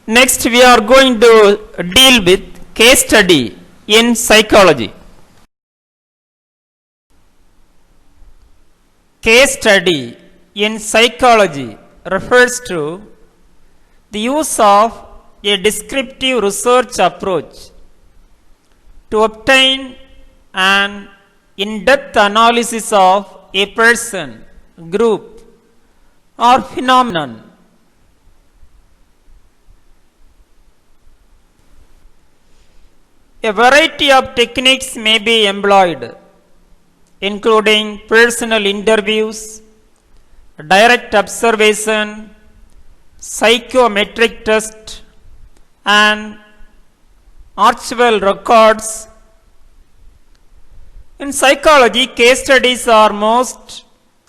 Next, we are going to deal with case study in psychology. Case study in psychology refers to the use of a descriptive research approach to obtain an in-depth analysis of a person, group, or phenomenon. A variety of techniques may be employed, including personal interviews, direct observation, psychometric test, and archival records. In psychology, case studies are most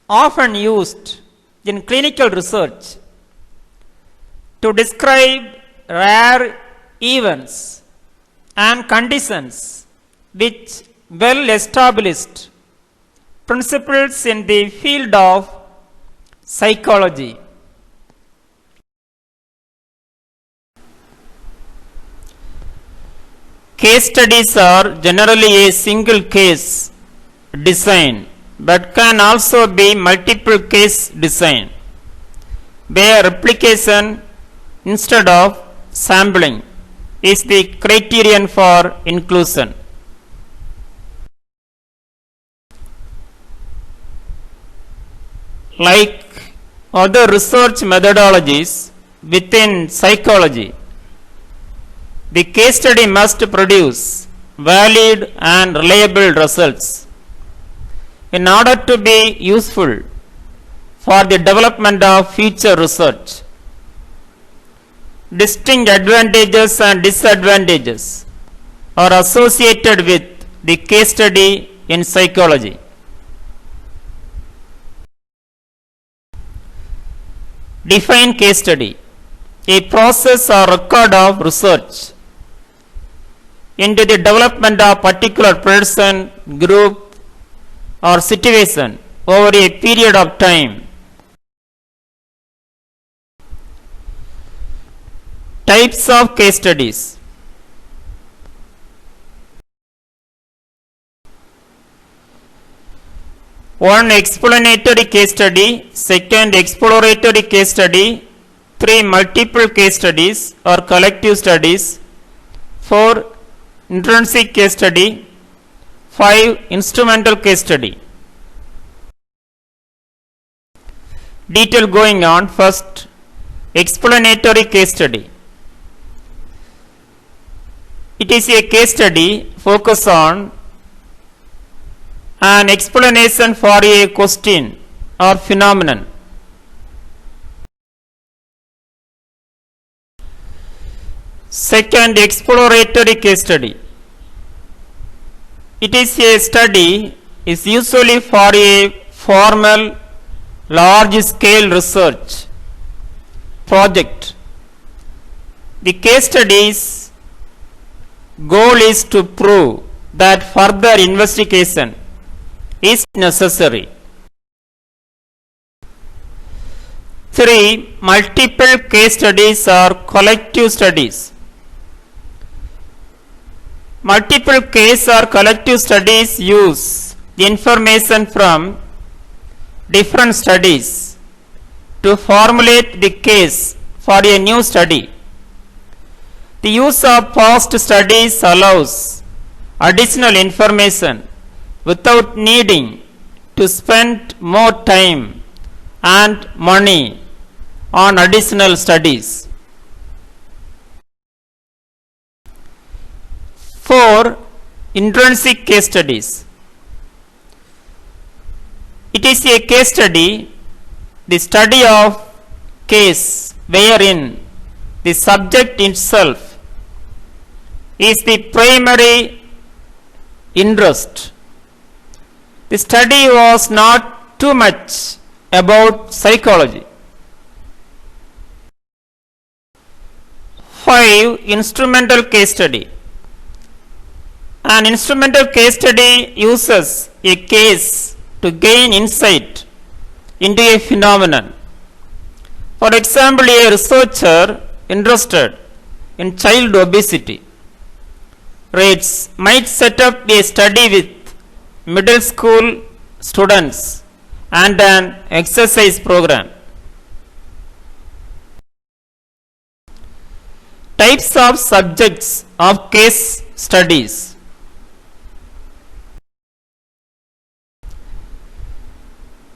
often used in clinical research to describe rare events and conditions with well-established principles in the field of psychology. Case studies are generally a single case design, but can also be multiple case design, where replication instead of sampling is the criterion for inclusion. Like other research methodologies within psychology, the case study must produce valid and reliable results in order to be useful for the development of future research. Distinct advantages and disadvantages are associated with the case study in psychology. Define case study: a process or record of research into the development of particular person, group, or situation over a period of time. Types of case studies: one, explanatory case study; second, exploratory case study; three, multiple case studies or collective studies; four, intrinsic case study; five, instrumental case study. Detail going on. First, explanatory case study. It is a case study focused on an explanation for a question or phenomenon. Second, exploratory case study. It is a study is usually for a formal large scale research project. The case study's goal is to prove that further investigation is necessary. 3. Multiple case studies or collective studies. Multiple case or collective studies use information from different studies to formulate the case for a new study. The use of past studies allows additional information without needing to spend more time and money on additional studies. 4. Intrinsic case studies. It is a case study, the study of case wherein the subject itself is the primary interest. The study was not too much about psychology. 5. Instrumental case study. An instrumental case study uses a case to gain insight into a phenomenon. For example, a researcher interested in child obesity. Rates might set up a study with middle school students and an exercise program. Types of subjects of case studies.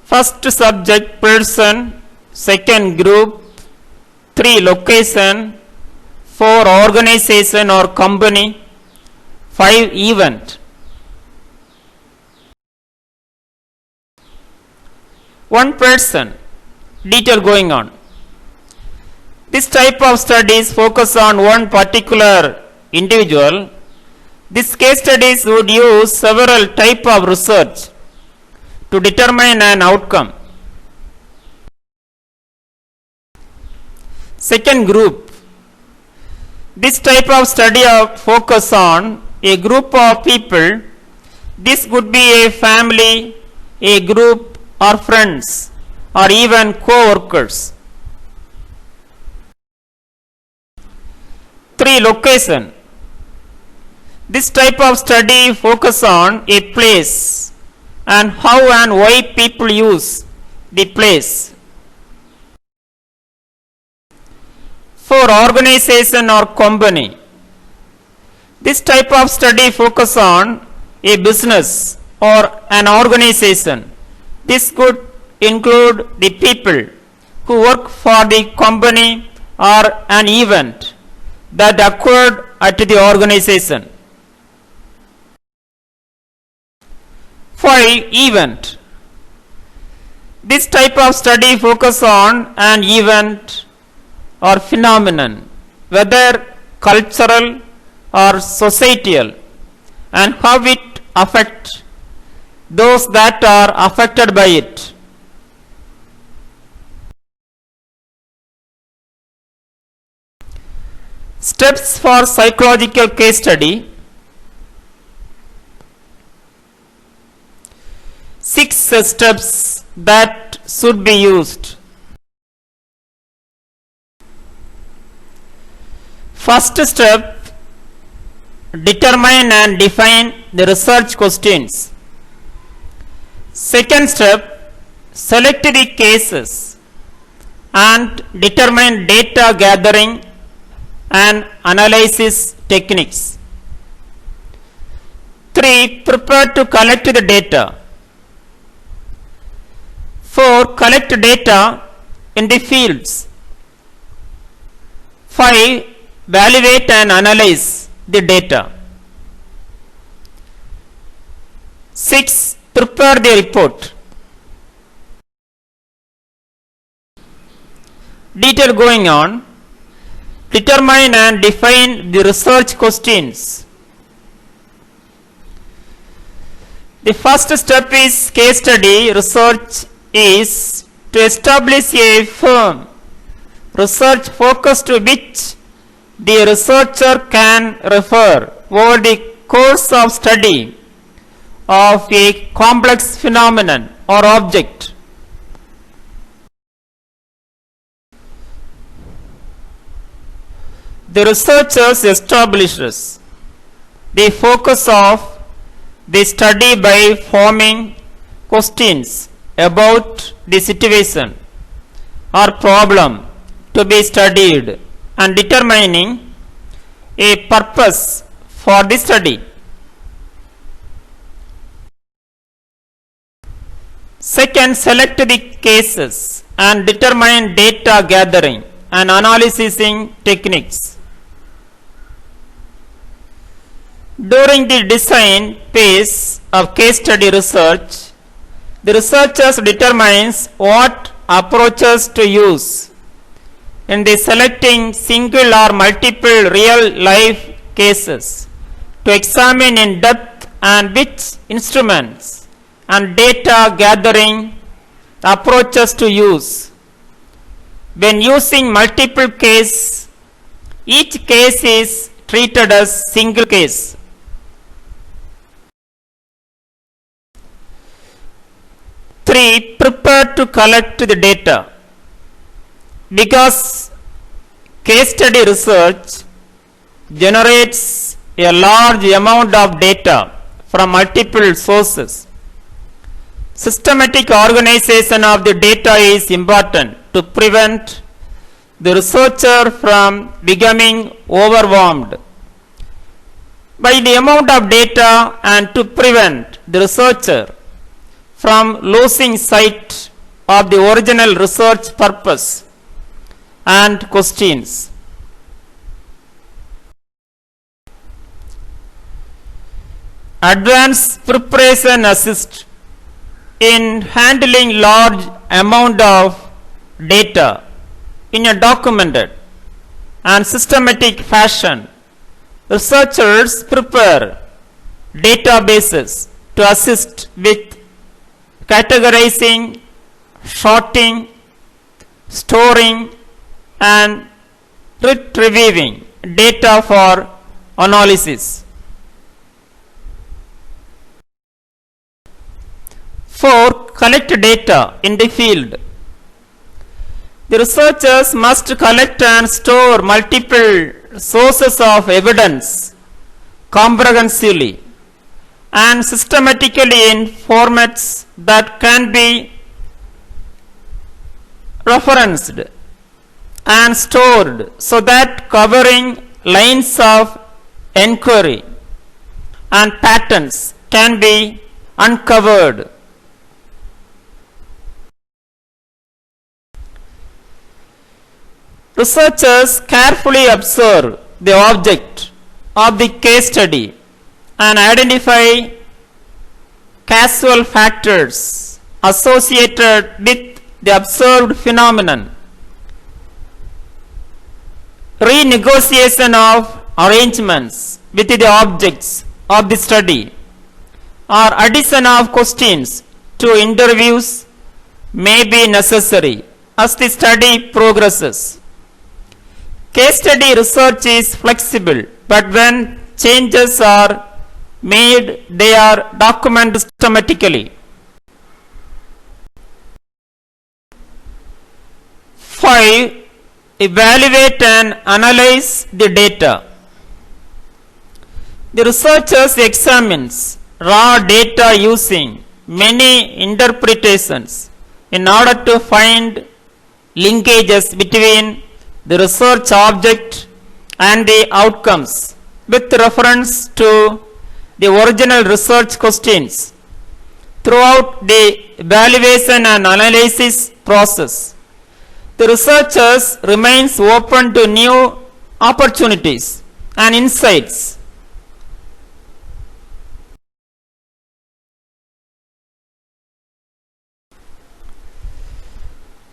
First subject person, second group, 3 location, 4 organization or company, 5 event. One person, detail going on. This type of studies focus on one particular individual. This case studies would use several type of research to determine an outcome. Second group. This type of study focus on a group of people. This could be a family, a group or friends or even co-workers. 3 location. This type of study focus on a place and how and why people use the place. 4 organization or company. This type of study focus on a business or an organization. This could include the people who work for the company or an event that occurred at the organization. 5 event. This type of study focus on an event or phenomenon, whether cultural or societal, and how it affects those that are affected by it. Steps for psychological case study. 6 steps that should be used. First step, determine and define the research questions. Second step, select the cases and determine data gathering and analysis techniques. 3. Prepare to collect the data. 4. Collect data in the fields. 5. Evaluate and analyze the data. 6. Prepare the report. Detail going on. Determine and define the research questions. The first step is case study research is to establish a firm research focus to which the researcher can refer over the course of study of a complex phenomenon or object. The researchers establishes the focus of the study by forming questions about the situation or problem to be studied and determining a purpose for the study. Second, select the cases and determine data gathering and analyzing techniques. During the design phase of case study research, the researchers determines what approaches to use in the selecting single or multiple real life cases to examine in depth and which instruments and data gathering approaches to use. When using multiple case, each case is treated as single case. 3. Prepare to collect the data. Because case study research generates a large amount of data from multiple sources. Systematic organization of the data is important to prevent the researcher from becoming overwhelmed by the amount of data and to prevent the researcher from losing sight of the original research purpose and questions. Advanced preparation assists in handling large amount of data in a documented and systematic fashion. Researchers prepare databases to assist with categorizing, sorting, storing, and retrieving data for analysis. 4. Collect data in the field. The researchers must collect and store multiple sources of evidence comprehensively and systematically in formats that can be referenced and stored so that covering lines of inquiry and patterns can be uncovered. Researchers carefully observe the object of the case study and identify causal factors associated with the observed phenomenon. Renegotiation of arrangements with the objects of the study or addition of questions to interviews may be necessary as the study progresses. Case study research is flexible, but when changes are made, they are documented systematically. 5. Evaluate and analyze the data. The researchers examines raw data using many interpretations in order to find linkages between the research object and the outcomes with reference to the original research questions. Throughout the evaluation and analysis process, the researchers remains open to new opportunities and insights.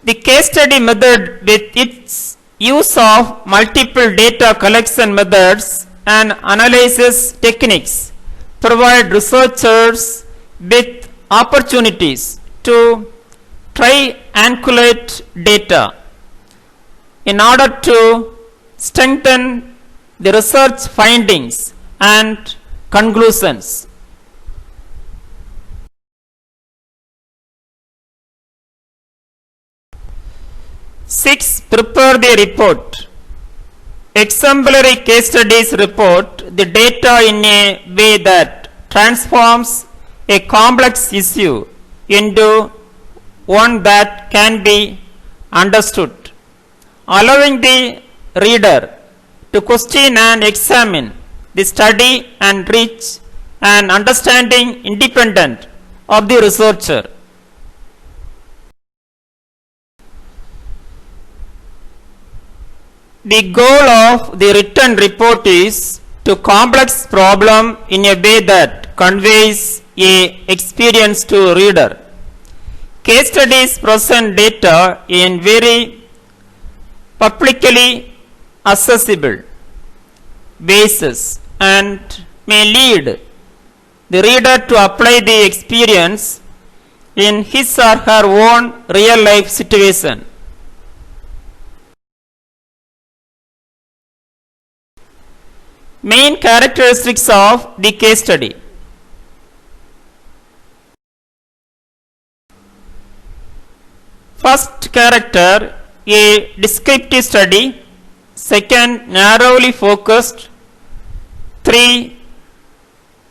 The case study method, with its use of multiple data collection methods and analysis techniques, provide researchers with opportunities to triangulate data in order to strengthen the research findings and conclusions. 6. Prepare the report. Exemplary case studies report the data in a way that transforms a complex issue into one that can be understood, allowing the reader to question and examine the study and reach an understanding independent of the researcher. The goal of the written report is to complex problem in a way that conveys a experience to reader. Case studies present data in very publicly accessible basis and may lead the reader to apply the experience in his or her own real life situation. Main characteristics of the case study. First character, a descriptive study. Second, narrowly focused. 3.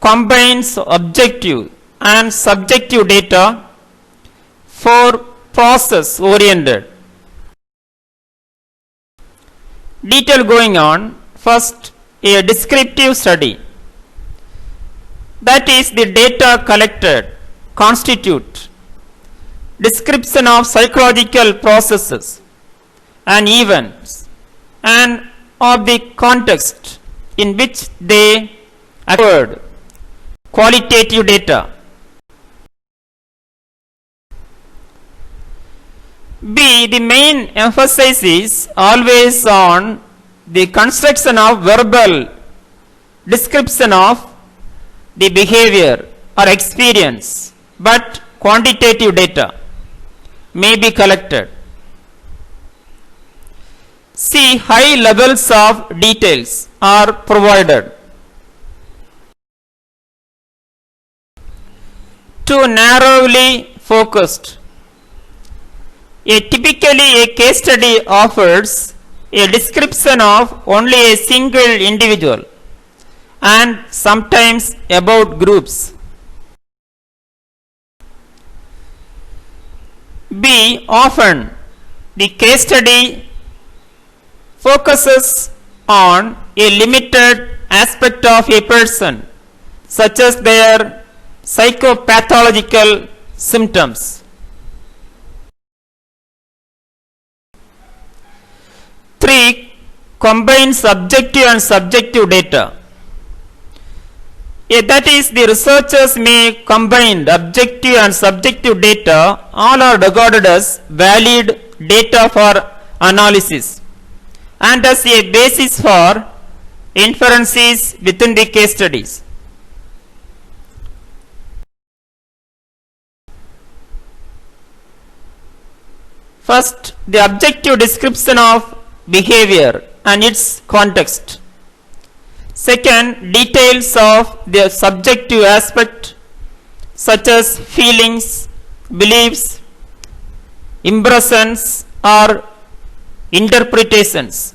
Combines objective and subjective data. 4. Process oriented. Detail going on. First, a descriptive study. That is, the data collected constitute description of psychological processes and events and of the context in which they occurred. Qualitative data. B. The main emphasis is always on the construction of verbal description of the behavior or experience, but quantitative data may be collected. C. High levels of details are provided. 2. Narrowly focused. Typically, a case study offers a description of only a single individual and sometimes about groups. B. Often the case study focuses on a limited aspect of a person, such as their psychopathological symptoms. 3. Combines objective and subjective data. That is, the researchers may combine objective and subjective data. All are regarded as valid data for analysis and as a basis for inferences within the case studies. First, the objective description of behavior and its context. Second, details of the subjective aspect such as feelings, beliefs, impressions or interpretations.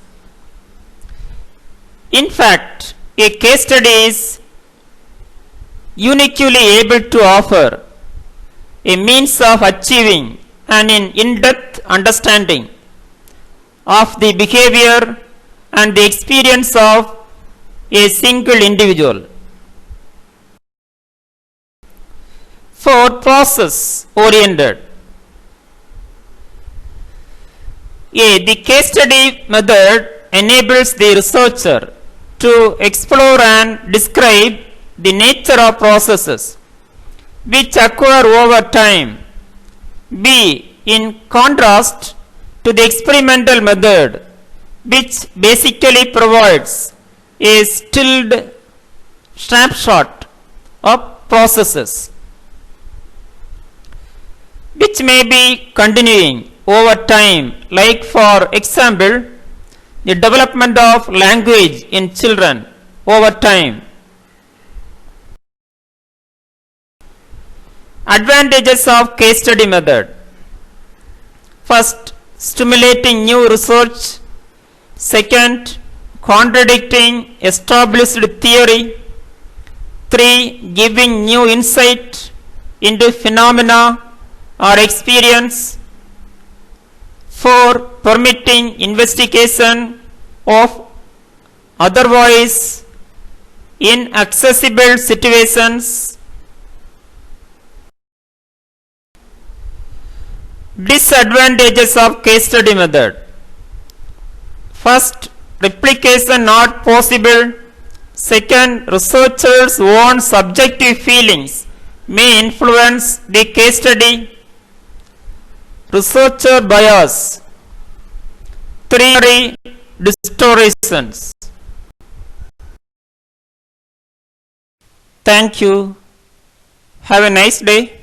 In fact, a case study is uniquely able to offer a means of achieving an in-depth understanding of the behavior and the experience of a single individual. 4. Process oriented. The case study method enables the researcher to explore and describe the nature of processes which occur over time. B. In contrast to the experimental method, which basically provides a stilled snapshot of processes which may be continuing over time, like for example, the development of language in children over time. Advantages of case study method. First, stimulating new research. Second, contradicting established theory. 3. Giving new insight into phenomena or experience. 4. Permitting investigation of otherwise inaccessible situations. Disadvantages of case study method. First, replication not possible. Second, researchers' own subjective feelings may influence the case study. Researcher bias. 3. Distortions. Thank you. Have a nice day.